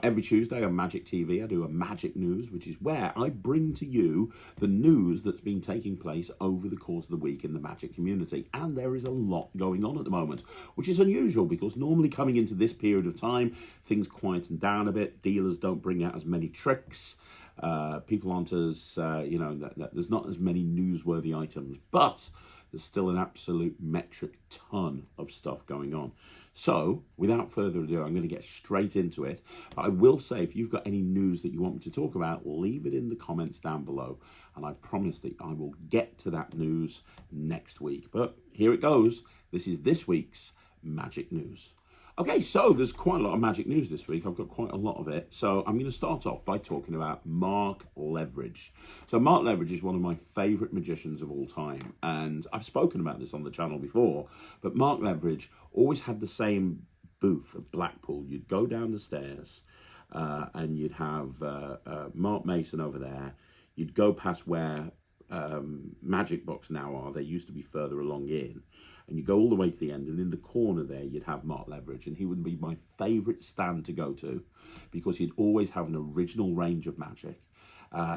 Every Tuesday on Magic TV, I do a Magic News, which is where I bring to you the news that's been taking place over the course of the week in the Magic community. And there is a lot going on at the moment, which is unusual because normally coming into this period of time, things quieten down a bit. Dealers don't bring out as many tricks. People aren't as, there's not as many newsworthy items, but there's still an absolute metric ton of stuff going on. So, without further ado, I'm going to get straight into it. But I will say, if you've got any news that you want me to talk about, leave it in the comments down below. And I promise that I will get to that news next week. But here it goes. This is this week's Magic News. Okay, so there's quite a lot of Magic news this week. I've got quite a lot of it. So I'm going to start off by talking about Mark Leveridge. So Mark Leveridge is one of my favourite magicians of all time. And I've spoken about this on the channel before. But Mark Leveridge always had the same booth at Blackpool. You'd go down the stairs and you'd have Mark Mason over there. You'd go past where Magic Box now are. They used to be further along in. And you go all the way to the end, and in the corner there, you'd have Mark Leveridge, and he would be my favourite stand to go to because he'd always have an original range of magic.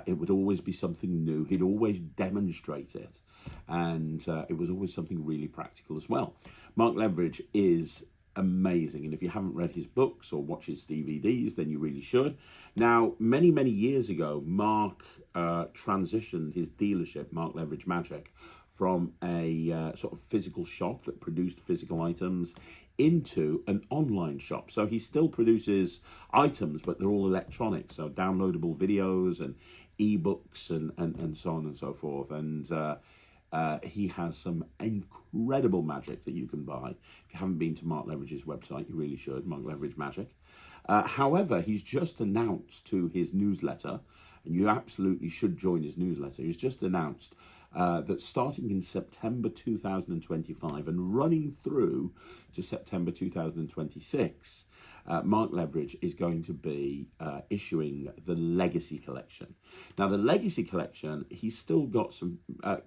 It would always be something new. He'd always demonstrate it, and it was always something really practical as well. Mark Leveridge is amazing, and if you haven't read his books or watched his DVDs, then you really should. Now, many years ago, Mark transitioned his dealership, Mark Leveridge Magic, from a sort of physical shop that produced physical items into an online shop. So he still produces items, but they're all electronic, so downloadable videos and ebooks and so on and so forth. And he has some incredible magic that you can buy. If you haven't been to Mark Leveridge's website, you really should, Mark Leveridge Magic. However, he's just announced to his newsletter, and you absolutely should join his newsletter. He's just announced that starting in September 2025 and running through to September 2026, Mark Leveridge is going to be issuing the Legacy Collection. Now, the Legacy Collection, he's still got some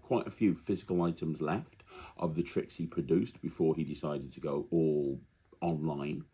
quite a few physical items left of the tricks he produced before he decided to go all online.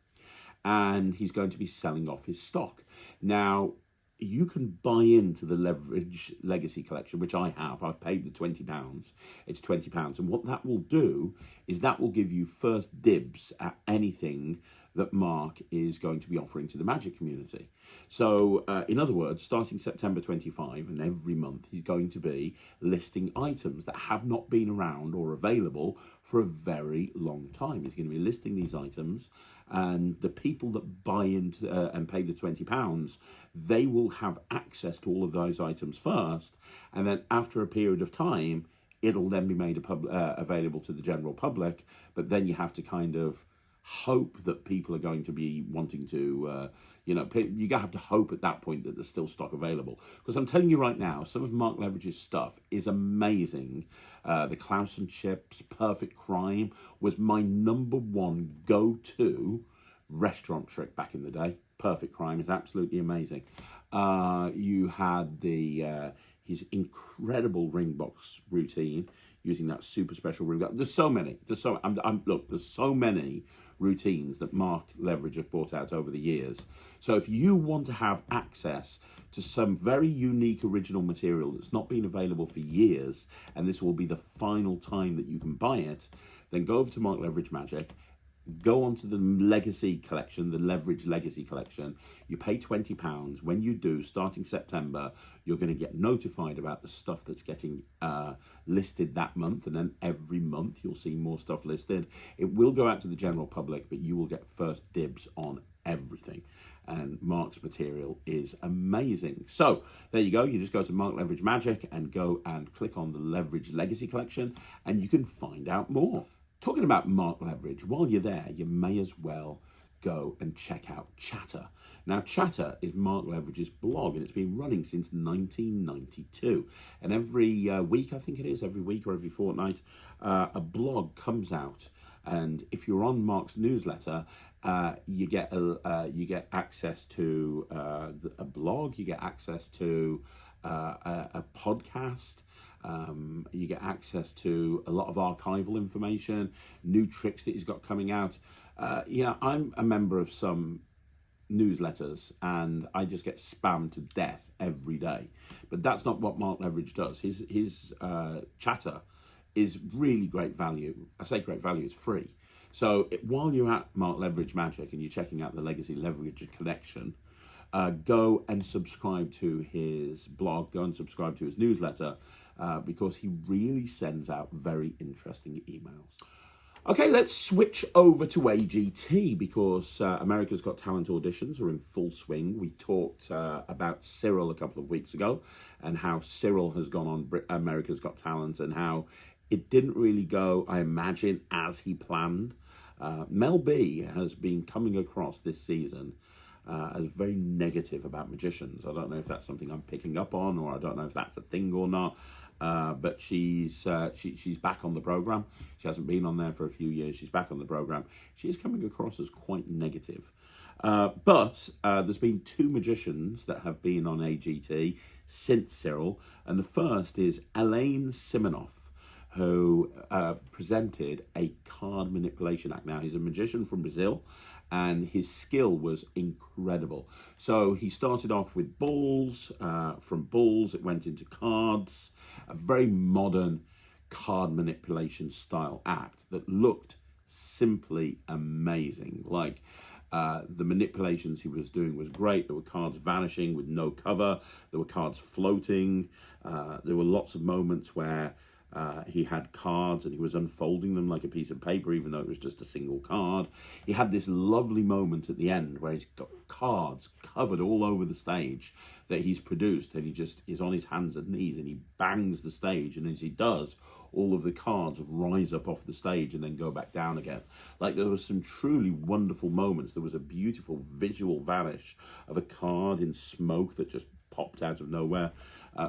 And he's going to be selling off his stock. Now, you can buy into the Leveridge Legacy Collection, which I have. I've paid the £20. It's £20. And what that will do is that will give you first dibs at anything that Mark is going to be offering to the Magic community. So, in other words, starting September 25 and every month, he's going to be listing items that have not been around or available for a very long time. He's going to be listing these items, and the people that buy into and pay the £20, they will have access to all of those items first, and then after a period of time, it'll then be made available to the general public, but then you have to kind of hope that people are going to be wanting to, you have to hope at that point that there's still stock available. Because I'm telling you right now, some of Mark Leveridge's stuff is amazing. The Clausen chips, Perfect Crime, was my #1 go-to restaurant trick back in the day. Perfect Crime is absolutely amazing. You had his incredible ring box routine using that super special ring box. There's so many. There's so many routines that Mark Leveridge have brought out over the years. So if you want to have access to some very unique original material that's not been available for years, and this will be the final time that you can buy it, then go over to Mark Leveridge Magic. Go on to the Legacy Collection, the Leveridge Legacy Collection. You pay £20. When you do, starting September, you're going to get notified about the stuff that's getting listed that month. And then every month, you'll see more stuff listed. It will go out to the general public, but you will get first dibs on everything. And Mark's material is amazing. So there you go. You just go to Mark Leveridge Magic and go and click on the Leveridge Legacy Collection, and you can find out more. Talking about Mark Leveridge, while you're there, you may as well go and check out Chatter. Now, Chatter is Mark Leveridge's blog, and it's been running since 1992. And every week, I think it is, every week or every fortnight, a blog comes out. And if you're on Mark's newsletter, you get access to a blog, you get access to a podcast. You get access to a lot of archival information, new tricks that he's got coming out. I'm a member of some newsletters, and I just get spammed to death every day. But that's not what Mark Leveridge does. His chatter is really great value. I say great value, it's free. So while you're at Mark Leveridge Magic and you're checking out the Legacy Leverage Collection, go and subscribe to his blog, go and subscribe to his newsletter, because he really sends out very interesting emails. Okay, let's switch over to AGT, because America's Got Talent auditions are in full swing. We talked about Cyril a couple of weeks ago, and how Cyril has gone on America's Got Talent, and how it didn't really go, I imagine, as he planned. Mel B has been coming across this season as very negative about magicians. I don't know if that's something I'm picking up on, or I don't know if that's a thing or not. But she's back on the program. She hasn't been on there for a few years. She's back on the program. She is coming across as quite negative. But there's been 2 magicians that have been on AGT since Cyril, and the first is Elaine Simonoff, who presented a card manipulation act. Now, he's a magician from Brazil, and his skill was incredible. So he started off with balls. From balls, it went into cards, a very modern card manipulation style act that looked simply amazing. Like, the manipulations he was doing was great. There were cards vanishing with no cover. There were cards floating. There were lots of moments where he had cards and he was unfolding them like a piece of paper, even though it was just a single card. He had this lovely moment at the end where he's got cards covered all over the stage that he's produced, and he just is on his hands and knees and he bangs the stage, and as he does, all of the cards rise up off the stage and then go back down again. Like, there was some truly wonderful moments. There was a beautiful visual vanish of a card in smoke that just popped out of nowhere.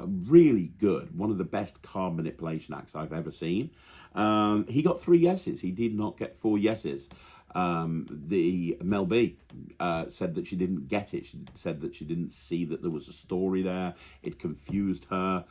Really good. One of the best card manipulation acts I've ever seen. He got 3 yeses. He did not get 4 yeses. The Mel B said that she didn't get it. She said that she didn't see that there was a story there. It confused her.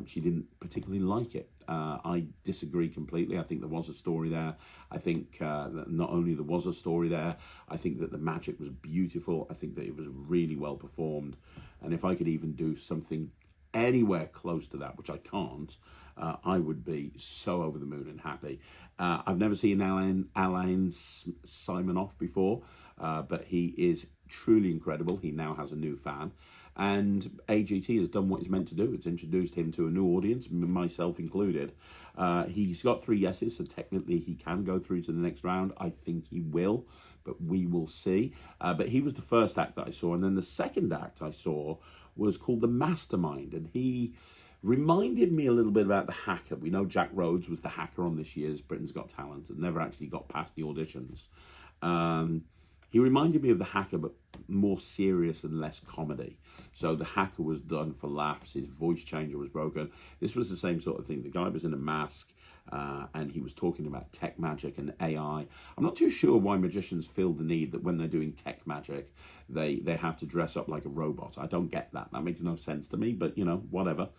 She didn't particularly like it. I disagree completely. I think there was a story there. I think that not only there was a story there, I think that the magic was beautiful. I think that it was really well performed. And if I could even do something anywhere close to that, which I can't, I would be so over the moon and happy. I've never seen Alain Simonoff before, but he is truly incredible. He now has a new fan. And AGT has done what it's meant to do. It's introduced him to a new audience, myself included. He's got 3 yeses, so technically he can go through to the next round. I think he will, but we will see. But he was the first act that I saw. And then the second act I saw was called The Mastermind. And he reminded me a little bit about the hacker. We know Jack Rhodes was the hacker on this year's Britain's Got Talent and never actually got past the auditions. He reminded me of the hacker, but more serious and less comedy. So the hacker was done for laughs. His voice changer was broken. This was the same sort of thing. The guy was in a mask, and he was talking about tech magic and AI. I'm not too sure why magicians feel the need that when they're doing tech magic, they have to dress up like a robot. I don't get that. That makes no sense to me, but, you know, whatever.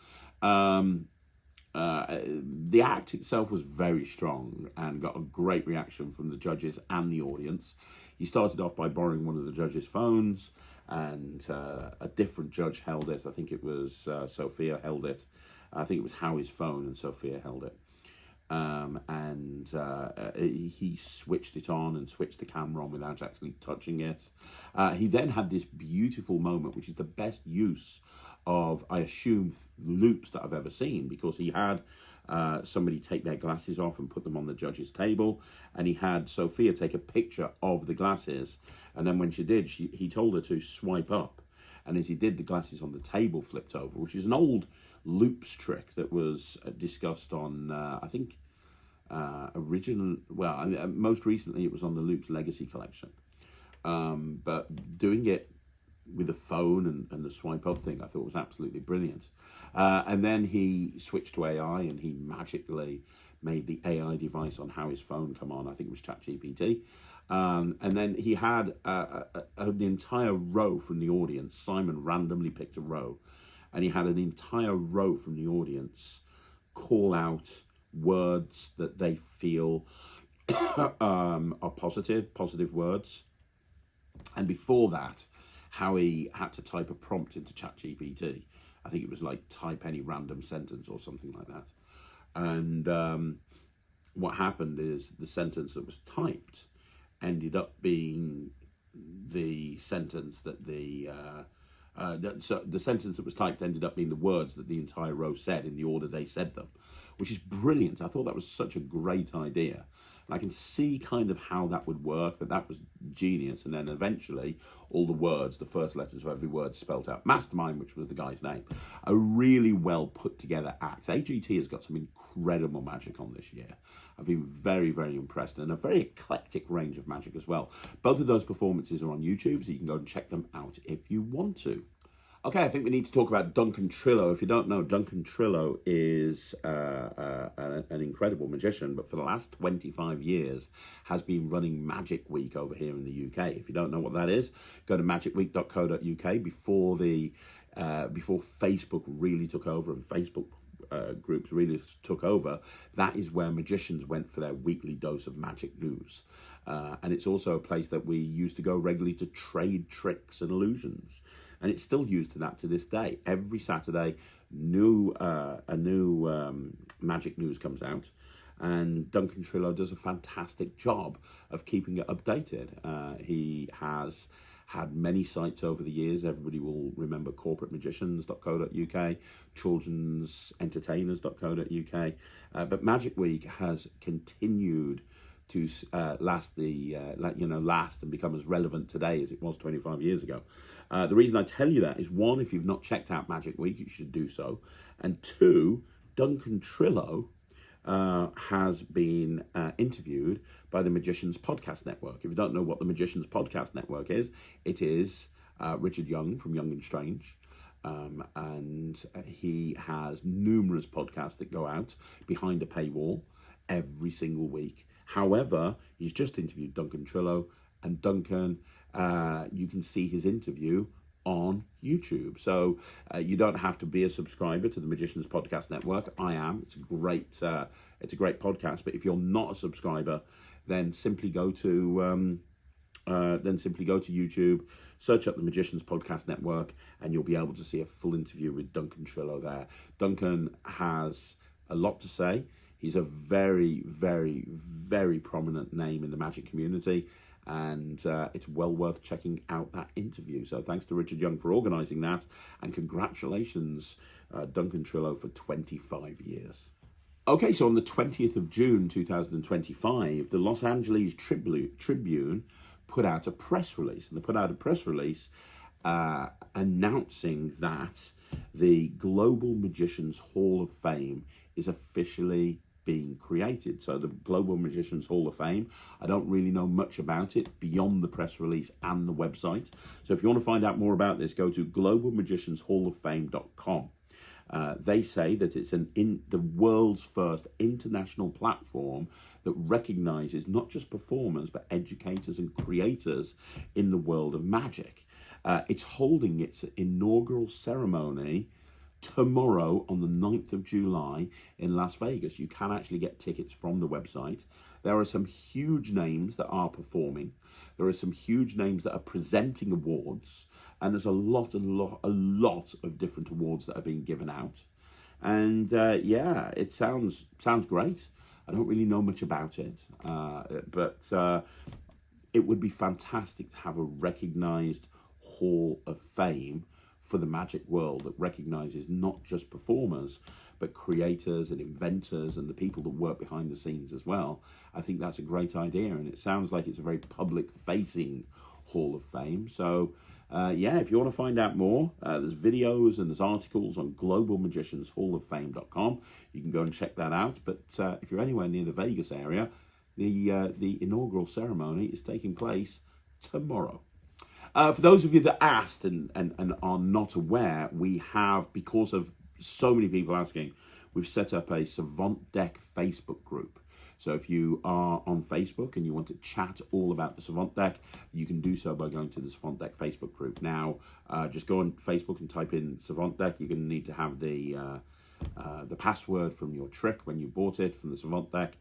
The act itself was very strong and got a great reaction from the judges and the audience. He started off by borrowing one of the judges' phones, and a different judge held it. I think it was Sophia held it. I think it was Howie's phone, and Sophia held it. He switched it on and switched the camera on without actually touching it. He then had this beautiful moment, which is the best use of, I assume, loops that I've ever seen, because he had somebody take their glasses off and put them on the judge's table, and he had Sophia take a picture of the glasses, and then when she did, he told her to swipe up, and as he did, the glasses on the table flipped over, which is an old loops trick that was discussed on, I think, most recently it was on the Loops Legacy collection, but doing it with the phone and the swipe up thing, I thought was absolutely brilliant. And then he switched to AI, and he magically made the AI device on Howie's phone come on. I think it was ChatGPT. And then he had an entire row from the audience. Simon randomly picked a row, and he had an entire row from the audience call out words that they feel are positive words. And before that, how he had to type a prompt into ChatGPT. I think it was like type any random sentence or something like that. And what happened is the sentence that was typed ended up being the sentence that so the sentence that was typed ended up being the words that the entire row said in the order they said them, which is brilliant. I thought that was such a great idea. And I can see kind of how that would work, but that was genius. And then eventually, all the words, the first letters of every word spelt out Mastermind, which was the guy's name. A really well put together act. AGT has got some incredible magic on this year. I've been very, very impressed, and a very eclectic range of magic as well. Both of those performances are on YouTube, so you can go and check them out if you want to. Okay, I think we need to talk about Duncan Trillo. If you don't know, Duncan Trillo is an incredible magician, but for the last 25 years has been running Magic Week over here in the UK. If you don't know what that is, go to magicweek.co.uk. Before Facebook really took over and Facebook groups really took over, that is where magicians went for their weekly dose of magic news. And it's also a place that we used to go regularly to trade tricks and illusions. And it's still used to that to this day. Every Saturday, a new magic news comes out, and Duncan Trillo does a fantastic job of keeping it updated. He has had many sites over the years. Everybody will remember corporatemagicians.co.uk, children'sentertainers.co.uk, but Magic Week has continued to last and become as relevant today as it was 25 years ago. The reason I tell you that is, one, if you've not checked out Magic Week, you should do so. And two, Duncan Trillo has been interviewed by the Magicians Podcast Network. If you don't know what the Magicians Podcast Network is, it is Richard Young from Young and Strange. And he has numerous podcasts that go out behind a paywall every single week. However, he's just interviewed Duncan Trillo, and Duncan, you can see his interview on YouTube. So you don't have to be a subscriber to the Magicians Podcast Network. I am. It's a great podcast. But if you're not a subscriber, then simply go to YouTube, search up the Magicians Podcast Network, and you'll be able to see a full interview with Duncan Trillo there. Duncan has a lot to say. He's a very, very, very prominent name in the magic community, and it's well worth checking out that interview. So thanks to Richard Young for organising that, and congratulations, Duncan Trillo, for 25 years. Okay, so on the 20th of June 2025, the Los Angeles Tribune put out a press release, and they put out a press release announcing that the Global Magicians Hall of Fame is officially being created. So the Global Magicians Hall of Fame, I don't really know much about it beyond the press release and the website. So if you want to find out more about this, go to globalmagicianshall-of-fame.com. They say that it's the world's first international platform that recognises not just performers, but educators and creators in the world of magic. It's holding its inaugural ceremony tomorrow on the 9th of July in Las Vegas. You can actually get tickets from the website. There are some huge names that are performing. There are some huge names that are presenting awards. And there's a lot of different awards that are being given out. And it sounds great. I don't really know much about it. But it would be fantastic to have a recognised Hall of Fame for the magic world that recognises not just performers, but creators and inventors and the people that work behind the scenes as well. I think that's a great idea, and it sounds like it's a very public-facing Hall of Fame. So, if you want to find out more, there's videos and there's articles on globalmagicianshall-of-fame.com. You can go and check that out. But if you're anywhere near the Vegas area, the inaugural ceremony is taking place tomorrow. For those of you that asked and are not aware, we have, because of so many people asking, we've set up a Savant Deck Facebook group. So if you are on Facebook and you want to chat all about the Savant Deck, you can do so by going to the Savant Deck Facebook group. Now, just go on Facebook and type in Savant Deck. You're going to need to have the the password from your trick when you bought it from the Savant deck.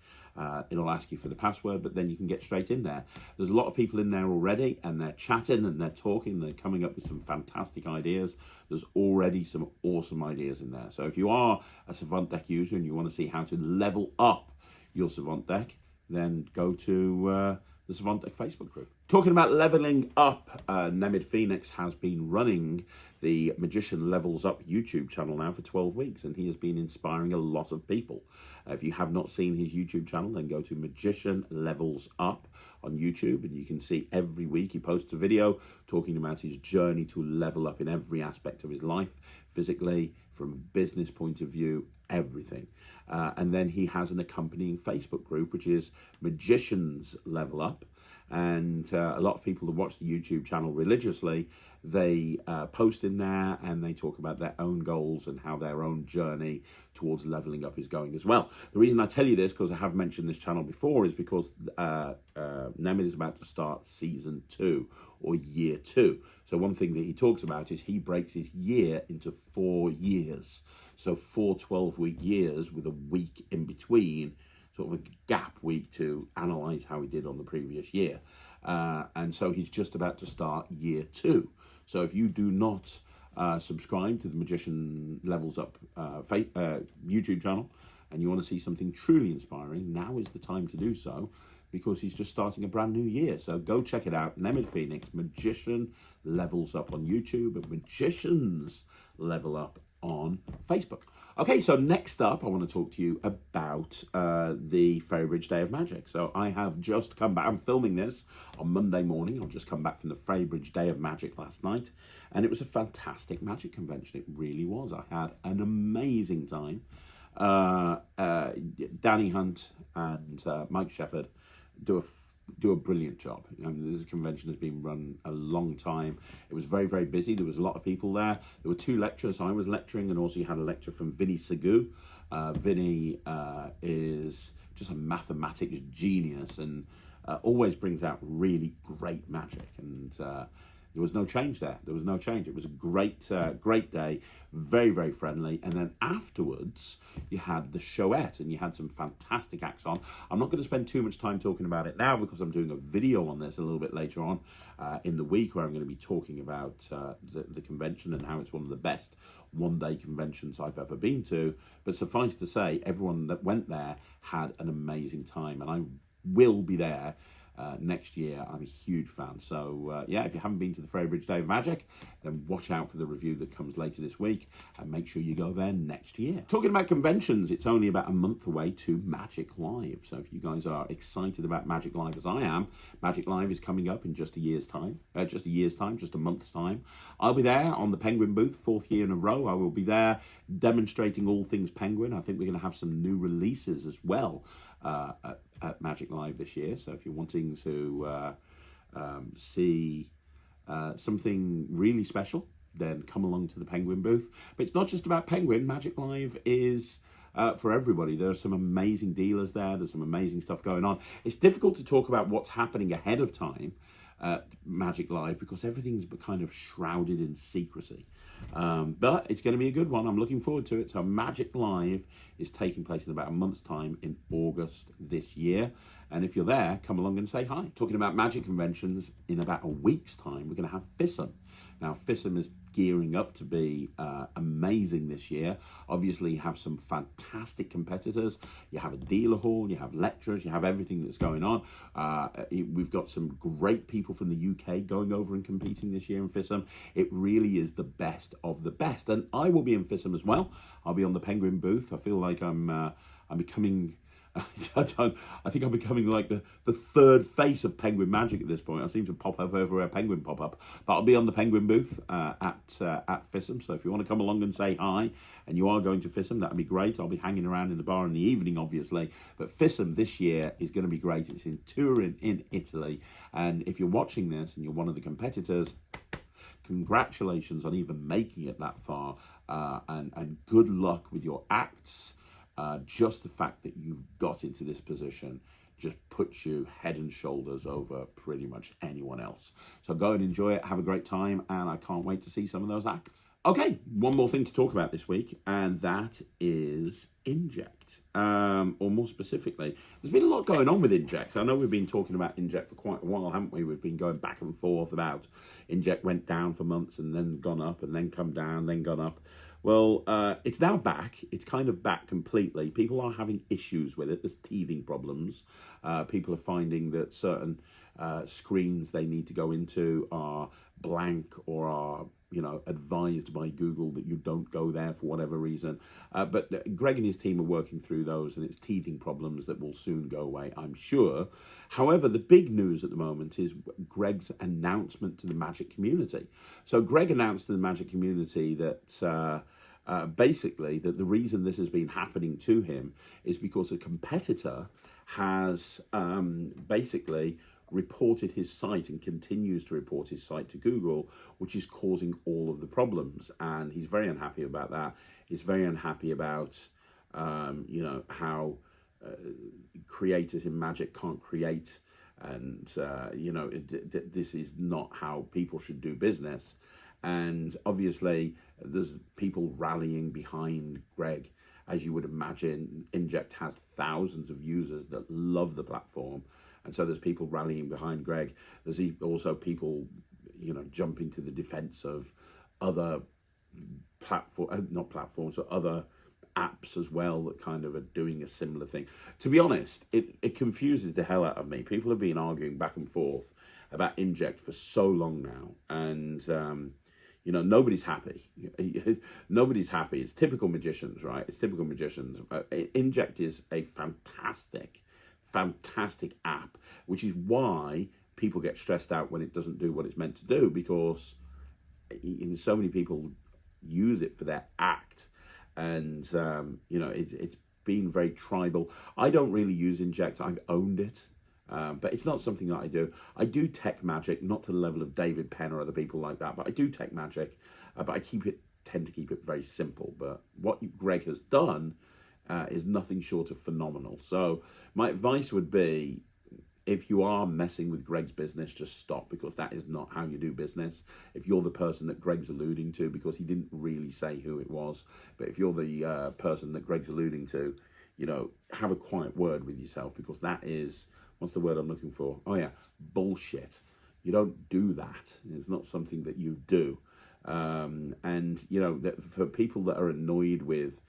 It'll ask you for the password, but then you can get straight in there. There's a lot of people in there already, and they're chatting and they're talking. They're coming up with some fantastic ideas. There's already some awesome ideas in there. So if you are a Savant deck user and you want to see how to level up your Savant deck, then go to the Savant deck Facebook group. Talking about leveling up, Nemid Phoenix has been running the Magician Levels Up YouTube channel now for 12 weeks, and he has been inspiring a lot of people. If you have not seen his YouTube channel, then go to Magician Levels Up on YouTube, and you can see every week he posts a video talking about his journey to level up in every aspect of his life, physically, from a business point of view, everything. And then he has an accompanying Facebook group, which is Magicians Level Up. And a lot of people that watch the YouTube channel religiously, they post in there and they talk about their own goals and how their own journey towards leveling up is going as well. The reason I tell you this, because I have mentioned this channel before, is because Nemid is about to start season 2 or year 2. So one thing that he talks about is he breaks his year into 4 years. So 4 12-week years with a week in between, sort of a gap week to analyse how he did on the previous year. And so he's just about to start year 2. So if you do not subscribe to the Magician Levels Up YouTube channel and you want to see something truly inspiring, now is the time to do so, because he's just starting a brand new year. So go check it out. Nemid Phoenix, Magician Levels Up on YouTube, and Magicians Level Up on Facebook. Okay, so next up, I want to talk to you about the Ferrybridge Day of Magic. So I have just come back. I'm filming this on Monday morning. I've just come back from the Ferrybridge Day of Magic last night, and it was a fantastic magic convention. It really was. I had an amazing time. Danny Hunt and Mike Shepherd do a brilliant job. This convention has been run a long time. It was very, very busy. There was a lot of people there. There were 2 lectures. I was lecturing, and also you had a lecture from Vinny Segou. Vinny is just a mathematics genius and always brings out really great magic. And there was no change there. There was no change. It was a great day, very, very friendly. And then afterwards, you had the showette, and you had some fantastic acts on. I'm not going to spend too much time talking about it now, because I'm doing a video on this a little bit later on in the week, where I'm going to be talking about the convention and how it's one of the best one-day conventions I've ever been to. But suffice to say, everyone that went there had an amazing time, and I will be there next year. I'm a huge fan. So yeah, if you haven't been to the Ferrybridge Day of Magic, then watch out for the review that comes later this week, and make sure you go there next year. Talking about conventions, it's only about a month away to Magic Live. So if you guys are excited about Magic Live as I am, Magic Live is coming up in just a month's time. I'll be there on the Penguin booth, 4th year in a row. I will be there demonstrating all things Penguin. I think we're going to have some new releases as well at Magic Live this year. So if you're wanting to see something really special, then come along to the Penguin booth. But it's not just about Penguin. Magic Live is for everybody. There are some amazing dealers there. There's some amazing stuff going on. It's difficult to talk about what's happening ahead of time at Magic Live, because everything's kind of shrouded in secrecy. But it's going to be a good one. I'm looking forward to it. So Magic Live is taking place in about a month's time in August this year. And if you're there, come along and say hi. Talking about magic conventions, in about a week's time, we're going to have FISM. Now, FISM is gearing up to be amazing this year. Obviously, you have some fantastic competitors. You have a dealer hall, you have lecturers, you have everything that's going on. We've got some great people from the UK going over and competing this year in FISM. It really is the best of the best. And I will be in FISM as well. I'll be on the Penguin booth. I feel like I'm becoming... I think I'm becoming like the third face of Penguin Magic at this point. I seem to pop up everywhere Penguin pop up. But I'll be on the Penguin booth at FISM. So if you want to come along and say hi, and you are going to FISM, that'd be great. I'll be hanging around in the bar in the evening, obviously. But FISM this year is going to be great. It's in Turin in Italy. And if you're watching this and you're one of the competitors, congratulations on even making it that far. And good luck with your acts. Just the fact that you've got into this position just puts you head and shoulders over pretty much anyone else. So go and enjoy it, have a great time, and I can't wait to see some of those acts. Okay, one more thing to talk about this week, and that is Inject. Or more specifically, there's been a lot going on with Inject. I know we've been talking about Inject for quite a while, haven't we? We've been going back and forth about Inject went down for months and then gone up and then come down, then gone up. Well, it's now back. It's kind of back completely. People are having issues with it. There's teething problems. People are finding that certain screens they need to go into are blank or are advised by Google that you don't go there for whatever reason. But Greg and his team are working through those, and it's teething problems that will soon go away, I'm sure. However, the big news at the moment is Greg's announcement to the Magic community. So Greg announced to the Magic community that basically that the reason this has been happening to him is because a competitor has basically reported his site and continues to report his site to Google, which is causing all of the problems. And he's very unhappy about that. He's very unhappy about, how creators in Magic can't create. And, this is not how people should do business. And obviously, there's people rallying behind Greg. As you would imagine, Inject has thousands of users that love the platform. And so there's people rallying behind Greg. There's also people, jumping to the defense of other not platforms, but other apps as well that kind of are doing a similar thing. To be honest, it confuses the hell out of me. People have been arguing back and forth about Inject for so long now. And, nobody's happy. Nobody's happy. It's typical magicians, right? It's typical magicians. Inject is a fantastic app, which is why people get stressed out when it doesn't do what it's meant to do, because so many people use it for their act. And, it's been very tribal. I don't really use Inject. I've owned it. But it's not something that I do. I do tech magic, not to the level of David Penn or other people like that, but I do tech magic, but I tend to keep it very simple. But what Greg has done is nothing short of phenomenal. So my advice would be, if you are messing with Greg's business, just stop, because that is not how you do business. If you're the person that Greg's alluding to, because he didn't really say who it was, but if you're the person that Greg's alluding to, have a quiet word with yourself, because that is, what's the word I'm looking for? Oh yeah, bullshit. You don't do that. It's not something that you do. That for people that are annoyed with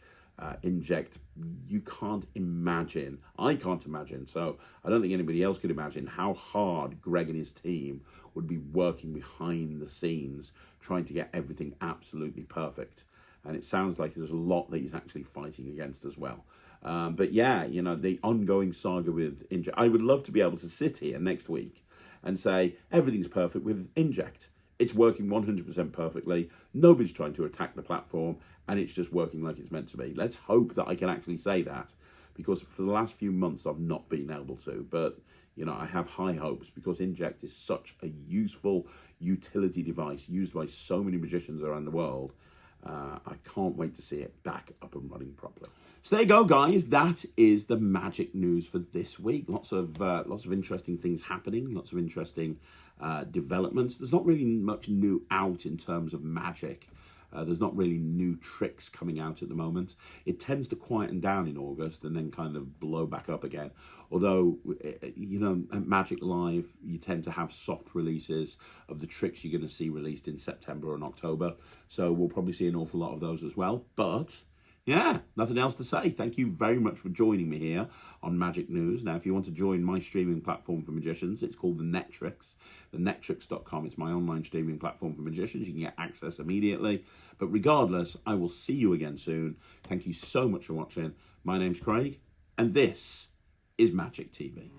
Inject, you can't imagine, I can't imagine, so I don't think anybody else could imagine how hard Greg and his team would be working behind the scenes trying to get everything absolutely perfect. And it sounds like there's a lot that he's actually fighting against as well. But yeah, the ongoing saga with Inject, I would love to be able to sit here next week and say everything's perfect with Inject. It's working 100% perfectly. Nobody's trying to attack the platform, and it's just working like it's meant to be. Let's hope that I can actually say that, because for the last few months I've not been able to. But, I have high hopes, because Inject is such a useful utility device used by so many magicians around the world. I can't wait to see it back up and running properly. So there you go, guys. That is the magic news for this week. Lots of interesting things happening. Lots of interesting developments. There's not really much new out in terms of magic. There's not really new tricks coming out at the moment. It tends to quieten down in August and then kind of blow back up again. Although, at Magic Live, you tend to have soft releases of the tricks you're going to see released in September and October. So we'll probably see an awful lot of those as well. But yeah, nothing else to say. Thank you very much for joining me here on Magic News. Now, if you want to join my streaming platform for magicians, it's called the Netrix. The Netrix.com. It's my online streaming platform for magicians. You can get access immediately. But regardless, I will see you again soon. Thank you so much for watching. My name's Craig, and this is Magic TV.